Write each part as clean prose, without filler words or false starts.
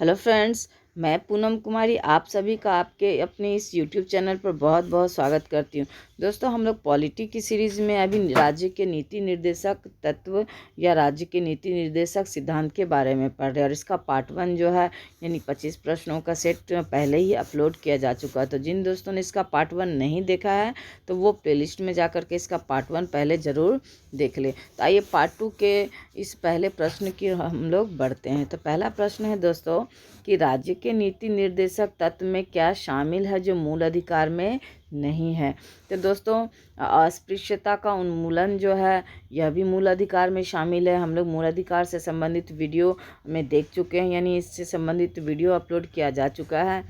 Hello friends, मैं पूनम कुमारी आप सभी का आपके अपने इस यूट्यूब चैनल पर बहुत बहुत स्वागत करती हूँ। दोस्तों, हम लोग पॉलिटी की सीरीज़ में अभी राज्य के नीति निर्देशक तत्व या राज्य के नीति निर्देशक सिद्धांत के बारे में पढ़ रहे हैं और इसका पार्ट 1 जो है यानी 25 प्रश्नों का सेट पहले ही अपलोड किया जा चुका है। तो जिन दोस्तों ने इसका पार्ट 1 नहीं देखा है तो वो प्लेलिस्ट में जा कर के इसका पार्ट 1 पहले ज़रूर देख ले। तो आइए पार्ट 2 के इस पहले प्रश्न की हम लोग बढ़ते हैं। तो पहला प्रश्न है दोस्तों कि राज्य के नीति निर्देशक तत्व में क्या शामिल है जो मूल अधिकार में नहीं है। तो दोस्तों, अस्पृश्यता का उन्मूलन जो है यह भी मूल अधिकार में शामिल है। हम लोग मूल अधिकार से संबंधित वीडियो में देख चुके हैं, यानी इससे संबंधित वीडियो अपलोड किया जा चुका है।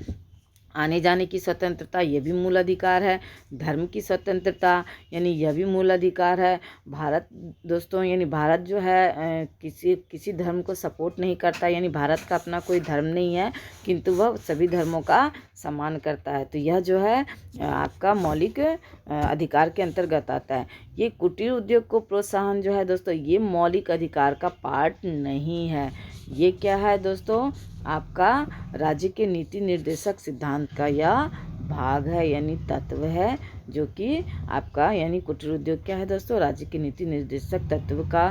आने जाने की स्वतंत्रता ये भी मूल अधिकार है। धर्म की स्वतंत्रता यानी यह भी मूल अधिकार है। भारत दोस्तों यानी भारत जो है किसी धर्म को सपोर्ट नहीं करता, यानी भारत का अपना कोई धर्म नहीं है किंतु वह सभी धर्मों का सम्मान करता है। तो यह जो है आपका मौलिक अधिकार के अंतर्गत आता है। ये कुटीर उद्योग को प्रोत्साहन जो है दोस्तों ये मौलिक अधिकार का पार्ट नहीं है। ये क्या है दोस्तों, आपका राज्य के नीति निर्देशक सिद्धांत का यह भाग है, यानी तत्व है, जो कि आपका यानी कुटीर उद्योग क्या है दोस्तों, राज्य के नीति निर्देशक तत्व का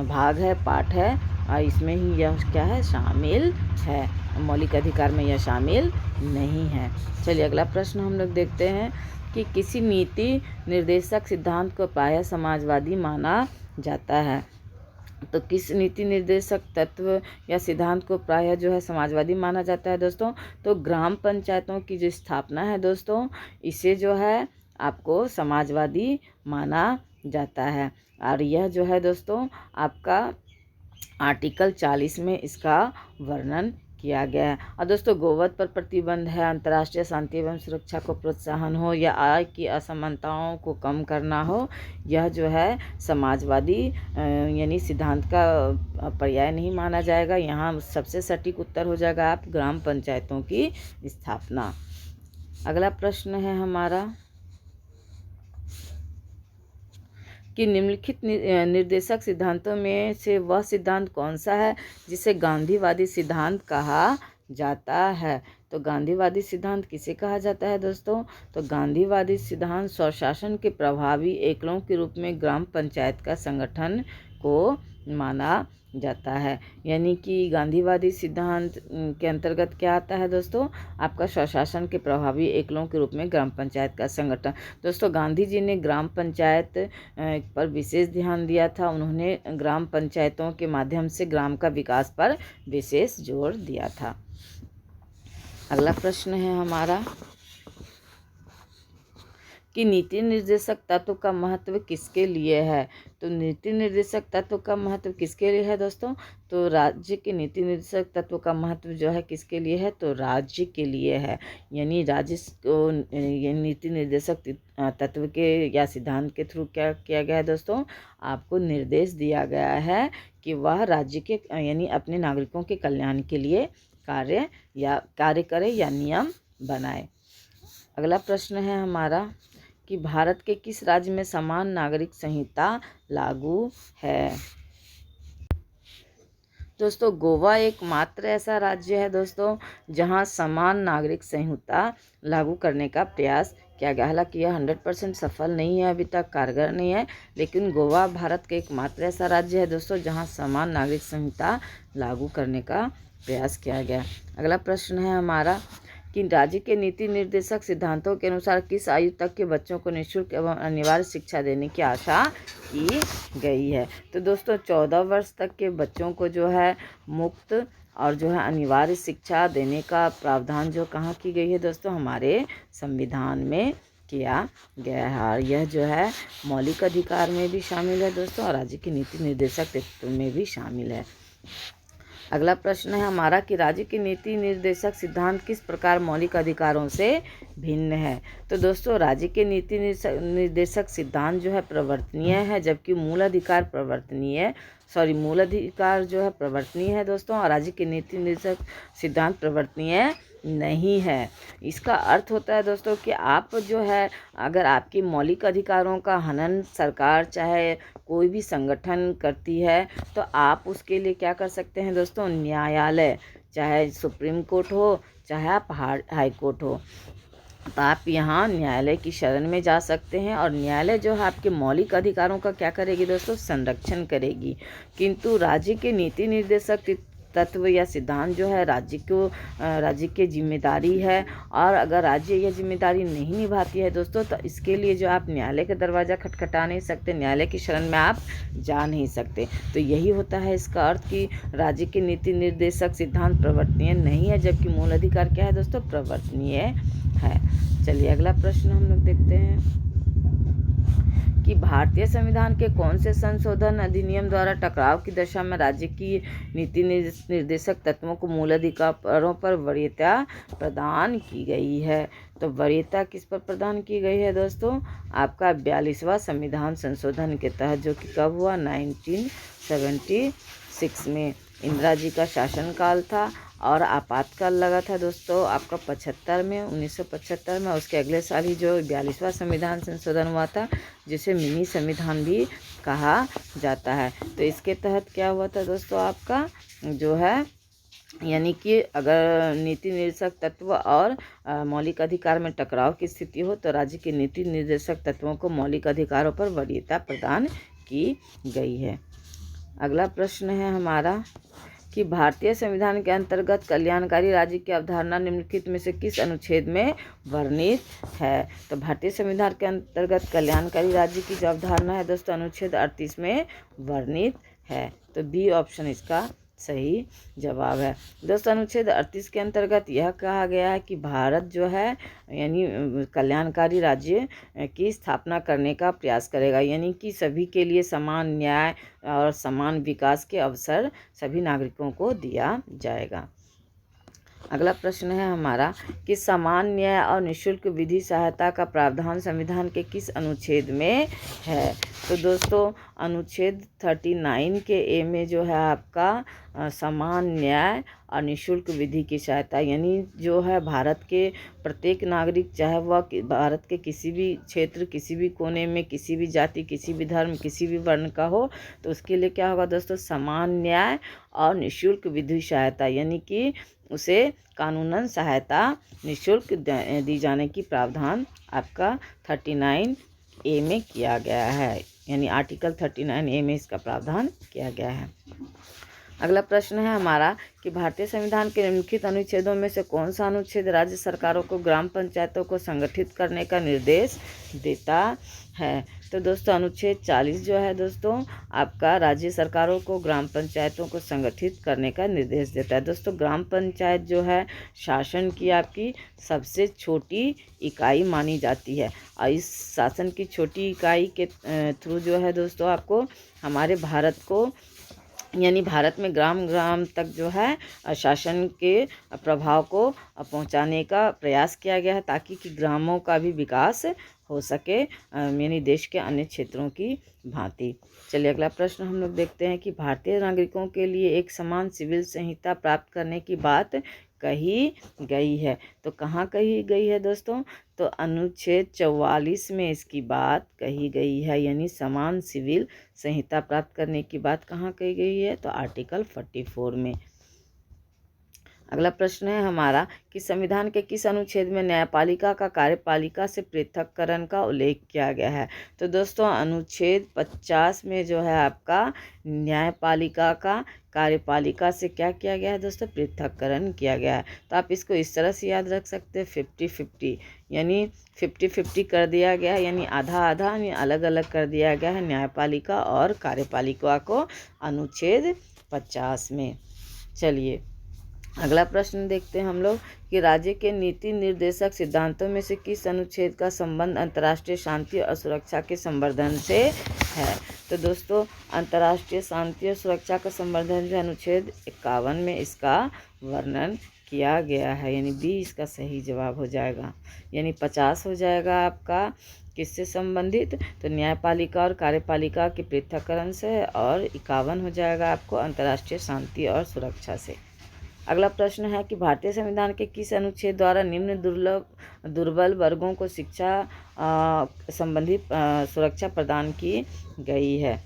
भाग है, पार्ट है। और इसमें ही यह क्या है, शामिल है। मौलिक अधिकार में यह शामिल नहीं है। चलिए अगला प्रश्न हम लोग देखते हैं कि किसी नीति निर्देशक सिद्धांत को प्रायः समाजवादी माना जाता है। तो किस नीति निर्देशक तत्व या सिद्धांत को प्रायः जो है समाजवादी माना जाता है दोस्तों, तो ग्राम पंचायतों की जो स्थापना है दोस्तों, इसे जो है आपको समाजवादी माना जाता है। और यह जो है दोस्तों आपका आर्टिकल 40 में इसका वर्णन किया गया है। और दोस्तों, गोवध पर प्रतिबंध है, अंतर्राष्ट्रीय शांति एवं सुरक्षा को प्रोत्साहन हो या आय की असमानताओं को कम करना हो, यह जो है समाजवादी यानी सिद्धांत का पर्याय नहीं माना जाएगा। यहाँ सबसे सटीक उत्तर हो जाएगा आप ग्राम पंचायतों की स्थापना। अगला प्रश्न है हमारा कि निम्नलिखित निर्देशक सिद्धांतों में से वह सिद्धांत कौन सा है जिसे गांधीवादी सिद्धांत कहा जाता है। तो गांधीवादी सिद्धांत किसे कहा जाता है दोस्तों, तो गांधीवादी सिद्धांत स्वशासन के प्रभावी एकलों के रूप में ग्राम पंचायत का संगठन को माना जाता है। यानी कि गांधीवादी सिद्धांत के अंतर्गत क्या आता है दोस्तों, आपका स्वशासन के प्रभावी एकलों के रूप में ग्राम पंचायत का संगठन। दोस्तों, गांधी जी ने ग्राम पंचायत पर विशेष ध्यान दिया था। उन्होंने ग्राम पंचायतों के माध्यम से ग्राम का विकास पर विशेष जोर दिया था। अगला प्रश्न है हमारा कि नीति निर्देशक तत्व का महत्व किसके लिए है। तो नीति निर्देशक तत्व का महत्व किसके लिए है दोस्तों, तो राज्य के नीति निर्देशक तत्व का महत्व जो है किसके लिए है, तो राज्य के लिए है। यानी राज्य को ये नीति निर्देशक तत्व के या सिद्धांत के थ्रू क्या किया गया है दोस्तों, आपको निर्देश दिया गया है कि वह राज्य के यानी अपने नागरिकों के कल्याण के लिए कार्य करे या नियम बनाए। अगला प्रश्न है हमारा कि भारत के किस राज्य में समान नागरिक संहिता लागू है। दोस्तों, गोवा एकमात्र ऐसा राज्य है दोस्तों जहां समान नागरिक संहिता लागू करने का प्रयास किया गया। हालांकि यह 100% सफल नहीं है, अभी तक कारगर नहीं है, लेकिन गोवा भारत के एकमात्र ऐसा राज्य है दोस्तों जहां समान नागरिक संहिता लागू करने का प्रयास किया गया। अगला प्रश्न है हमारा कि राज्य के नीति निर्देशक सिद्धांतों के अनुसार किस आयु तक के बच्चों को निःशुल्क एवं अनिवार्य शिक्षा देने की आशा की गई है। तो दोस्तों, 14 वर्ष तक के बच्चों को जो है मुफ्त और जो है अनिवार्य शिक्षा देने का प्रावधान जो कहाँ की गई है दोस्तों, हमारे संविधान में किया गया है। और यह जो है मौलिक अधिकार में भी शामिल है दोस्तों और राज्य की नीति निर्देशक तत्व में भी शामिल है। अगला प्रश्न है हमारा कि राज्य के नीति निर्देशक सिद्धांत किस प्रकार मौलिक अधिकारों से भिन्न है। तो दोस्तों, राज्य के नीति निर्देशक सिद्धांत जो है प्रवर्तनीय है, जबकि मूल अधिकार मूल अधिकार जो है प्रवर्तनीय है दोस्तों, और राज्य के नीति निर्देशक सिद्धांत प्रवर्तनीय नहीं है। इसका अर्थ होता है दोस्तों कि आप जो है, अगर आपकी मौलिक अधिकारों का हनन सरकार चाहे कोई भी संगठन करती है, तो आप उसके लिए क्या कर सकते हैं दोस्तों, न्यायालय, चाहे सुप्रीम कोर्ट हो चाहे आप हाई कोर्ट हो, तो आप यहाँ न्यायालय की शरण में जा सकते हैं। और न्यायालय जो है आपके मौलिक अधिकारों का क्या करेगी दोस्तों, संरक्षण करेगी। किंतु राज्य के नीति निर्देशक तत्व या सिद्धांत जो है राज्य की जिम्मेदारी है, और अगर राज्य यह जिम्मेदारी नहीं निभाती है दोस्तों, तो इसके लिए जो आप न्यायालय का दरवाज़ा खटखटा नहीं सकते, न्यायालय की शरण में आप जा नहीं सकते। तो यही होता है इसका अर्थ कि राज्य के नीति निर्देशक सिद्धांत प्रवर्तनीय नहीं है, जबकि मूल अधिकार क्या है दोस्तों, प्रवर्तनीय है। चलिए अगला प्रश्न हम लोग देखते हैं कि भारतीय संविधान के कौन से संशोधन अधिनियम द्वारा टकराव की दशा में राज्य की नीति निर्देशक तत्वों को मूल अधिकारों पर वरीयता प्रदान की गई है। तो वरीयता किस पर प्रदान की गई है दोस्तों, आपका 42वां संविधान संशोधन के तहत, जो कि कब हुआ, 1976 में। इंदिरा जी का शासनकाल था और आपातकाल लगा था दोस्तों आपका 1975 में। उसके अगले साल ही जो 42वां संविधान संशोधन हुआ था, जिसे मिनी संविधान भी कहा जाता है। तो इसके तहत क्या हुआ था दोस्तों, आपका जो है, यानी कि अगर नीति निर्देशक तत्व और मौलिक अधिकार में टकराव की स्थिति हो, तो राज्य के नीति निर्देशक तत्वों को मौलिक अधिकारों पर वरीयता प्रदान की गई है। अगला प्रश्न है हमारा कि भारतीय संविधान के अंतर्गत कल्याणकारी राज्य की अवधारणा निम्नलिखित में से किस अनुच्छेद में वर्णित है। तो भारतीय संविधान के अंतर्गत कल्याणकारी राज्य की जो अवधारणा है दोस्तों, अनुच्छेद 38 में वर्णित है। तो बी ऑप्शन इसका सही जवाब है दोस्तों। अनुच्छेद 38 के अंतर्गत यह कहा गया है कि भारत जो है, यानी कल्याणकारी राज्य की स्थापना करने का प्रयास करेगा, यानी कि सभी के लिए समान न्याय और समान विकास के अवसर सभी नागरिकों को दिया जाएगा। अगला प्रश्न है हमारा कि समान न्याय और निःशुल्क विधि सहायता का प्रावधान संविधान के किस अनुच्छेद में है। तो दोस्तों अनुच्छेद 39 के ए में जो है आपका समान न्याय और निःशुल्क विधि की सहायता, यानी जो है भारत के प्रत्येक नागरिक, चाहे वह भारत के किसी भी क्षेत्र, किसी भी कोने में, किसी भी जाति, किसी भी धर्म, किसी भी वर्ण का हो, तो उसके लिए क्या होगा दोस्तों, समान न्याय और निःशुल्क विधि सहायता, यानी कि उसे कानूनन सहायता निःशुल्क दी जाने की प्रावधान आपका 39 ए में किया गया है, यानी आर्टिकल 39 ए में इसका प्रावधान किया गया है। अगला प्रश्न है हमारा कि भारतीय संविधान के निम्नलिखित अनुच्छेदों में से कौन सा अनुच्छेद राज्य सरकारों को ग्राम पंचायतों को संगठित करने का निर्देश देता है। तो दोस्तों अनुच्छेद 40 जो है दोस्तों आपका राज्य सरकारों को ग्राम पंचायतों को संगठित करने का निर्देश देता है। दोस्तों ग्राम पंचायत जो है शासन की आपकी सबसे छोटी इकाई मानी जाती है, और इस शासन की छोटी इकाई के थ्रू जो है दोस्तों आपको हमारे भारत को, यानी भारत में ग्राम ग्राम तक जो है शासन के प्रभाव को पहुंचाने का प्रयास किया गया है, ताकि कि ग्रामों का भी विकास हो सके, यानी देश के अन्य क्षेत्रों की भांति। चलिए अगला प्रश्न हम लोग देखते हैं कि भारतीय नागरिकों के लिए एक समान सिविल संहिता प्राप्त करने की बात कही गई है। तो कहाँ कही गई है दोस्तों, तो अनुच्छेद 44 में इसकी बात कही गई है, यानी समान सिविल संहिता प्राप्त करने की बात कहाँ कही गई है, तो आर्टिकल 44 में। अगला प्रश्न है हमारा कि संविधान के किस अनुच्छेद में न्यायपालिका का कार्यपालिका से पृथक्करण का उल्लेख किया गया है। तो दोस्तों अनुच्छेद 50 में जो है आपका न्यायपालिका का कार्यपालिका से क्या किया गया है दोस्तों, पृथक्करण किया गया है। तो आप इसको इस तरह से याद रख सकते हैं 50-50, यानी 50-50 कर दिया गया है, यानी आधा आधा, यानी अलग अलग कर दिया गया है न्यायपालिका और कार्यपालिका को अनुच्छेद 50 में। चलिए अगला प्रश्न देखते हैं हम लोग कि राज्य के नीति निर्देशक सिद्धांतों में से किस अनुच्छेद का संबंध अंतर्राष्ट्रीय शांति और सुरक्षा के संवर्धन से है। तो दोस्तों अंतर्राष्ट्रीय शांति और सुरक्षा का संवर्धन जो अनुच्छेद 51 में इसका वर्णन किया गया है, यानी बी इसका सही जवाब हो जाएगा, यानी 50 हो जाएगा आपका किससे संबंधित, तो न्यायपालिका और कार्यपालिका के पृथक्करण से, और 51 हो जाएगा आपको अंतर्राष्ट्रीय शांति और सुरक्षा से। अगला प्रश्न है कि भारतीय संविधान के किस अनुच्छेद द्वारा निम्न दुर्बल वर्गों को शिक्षा संबंधी सुरक्षा प्रदान की गई है।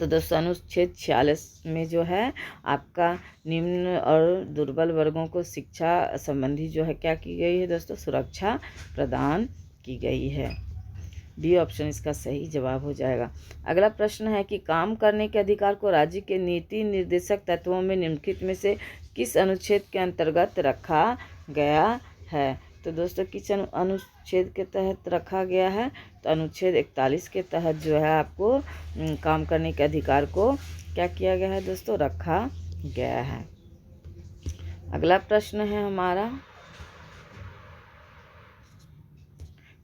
तो दोस्तों अनुच्छेद 46 में जो है आपका निम्न और दुर्बल वर्गों को शिक्षा संबंधी जो है क्या की गई है दोस्तों, सुरक्षा प्रदान की गई है। डी ऑप्शन इसका सही जवाब हो जाएगा। अगला प्रश्न है कि काम करने के अधिकार को राज्य के नीति निर्देशक तत्वों में निम्नलिखित में से किस अनुच्छेद के अंतर्गत रखा गया है। तो दोस्तों किस अनुच्छेद के तहत रखा गया है, तो अनुच्छेद 41 के तहत जो है आपको काम करने के अधिकार को क्या किया गया है दोस्तों, रखा गया है। अगला प्रश्न है हमारा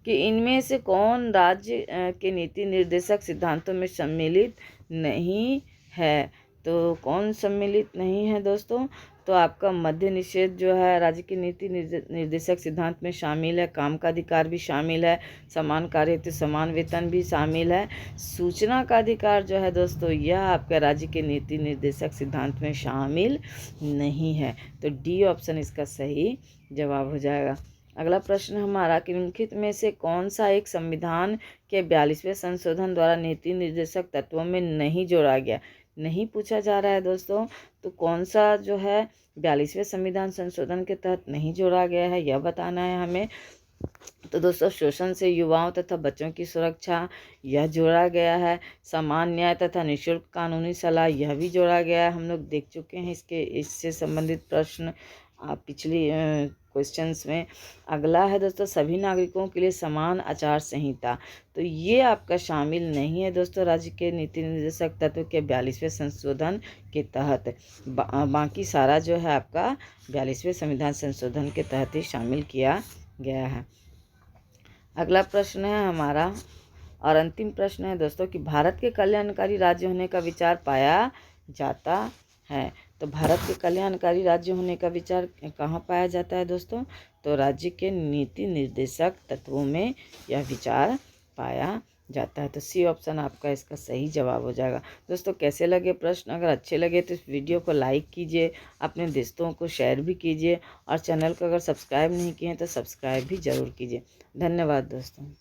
कि इनमें से कौन राज्य के नीति निर्देशक सिद्धांतों में सम्मिलित नहीं है। तो कौन सम्मिलित नहीं है दोस्तों, तो आपका मद्य निषेध जो है राज्य की नीति निर्देशक सिद्धांत में शामिल है, काम का अधिकार भी शामिल है, समान कार्य हेतु समान वेतन भी शामिल है। सूचना का अधिकार जो है दोस्तों यह आपका राज्य के नीति निर्देशक सिद्धांत में शामिल नहीं है। तो डी ऑप्शन इसका सही जवाब हो जाएगा। अगला प्रश्न हमारा कि निम्नलिखित में से कौन सा एक संविधान के 42वें संशोधन द्वारा नीति निर्देशक तत्वों में नहीं जोड़ा गया, नहीं पूछा जा रहा है दोस्तों। तो कौन सा जो है 42वें संविधान संशोधन के तहत नहीं जोड़ा गया है यह बताना है हमें। तो दोस्तों शोषण से युवाओं तथा बच्चों की सुरक्षा यह जोड़ा गया है, समान न्याय तथा निःशुल्क कानूनी सलाह यह भी जोड़ा गया है। हम लोग देख चुके हैं इससे संबंधित प्रश्न पिछली क्वेश्चंस में। अगला है दोस्तों सभी नागरिकों के लिए समान आचार संहिता, तो ये आपका शामिल नहीं है दोस्तों राज्य के नीति निर्देशक तत्व के 42वें संशोधन के तहत। बाकी सारा जो है आपका 42वें संविधान संशोधन के तहत ही शामिल किया गया है। अगला प्रश्न है हमारा और अंतिम प्रश्न है दोस्तों कि भारत के कल्याणकारी राज्य होने का विचार पाया जाता है। तो भारत के कल्याणकारी राज्य होने का विचार कहाँ पाया जाता है दोस्तों, तो राज्य के नीति निर्देशक तत्वों में यह विचार पाया जाता है। तो सी ऑप्शन आपका इसका सही जवाब हो जाएगा। दोस्तों कैसे लगे प्रश्न, अगर अच्छे लगे तो इस वीडियो को लाइक कीजिए, अपने दोस्तों को शेयर भी कीजिए और चैनल को अगर सब्सक्राइब नहीं किए हैं तो सब्सक्राइब भी ज़रूर कीजिए। धन्यवाद दोस्तों।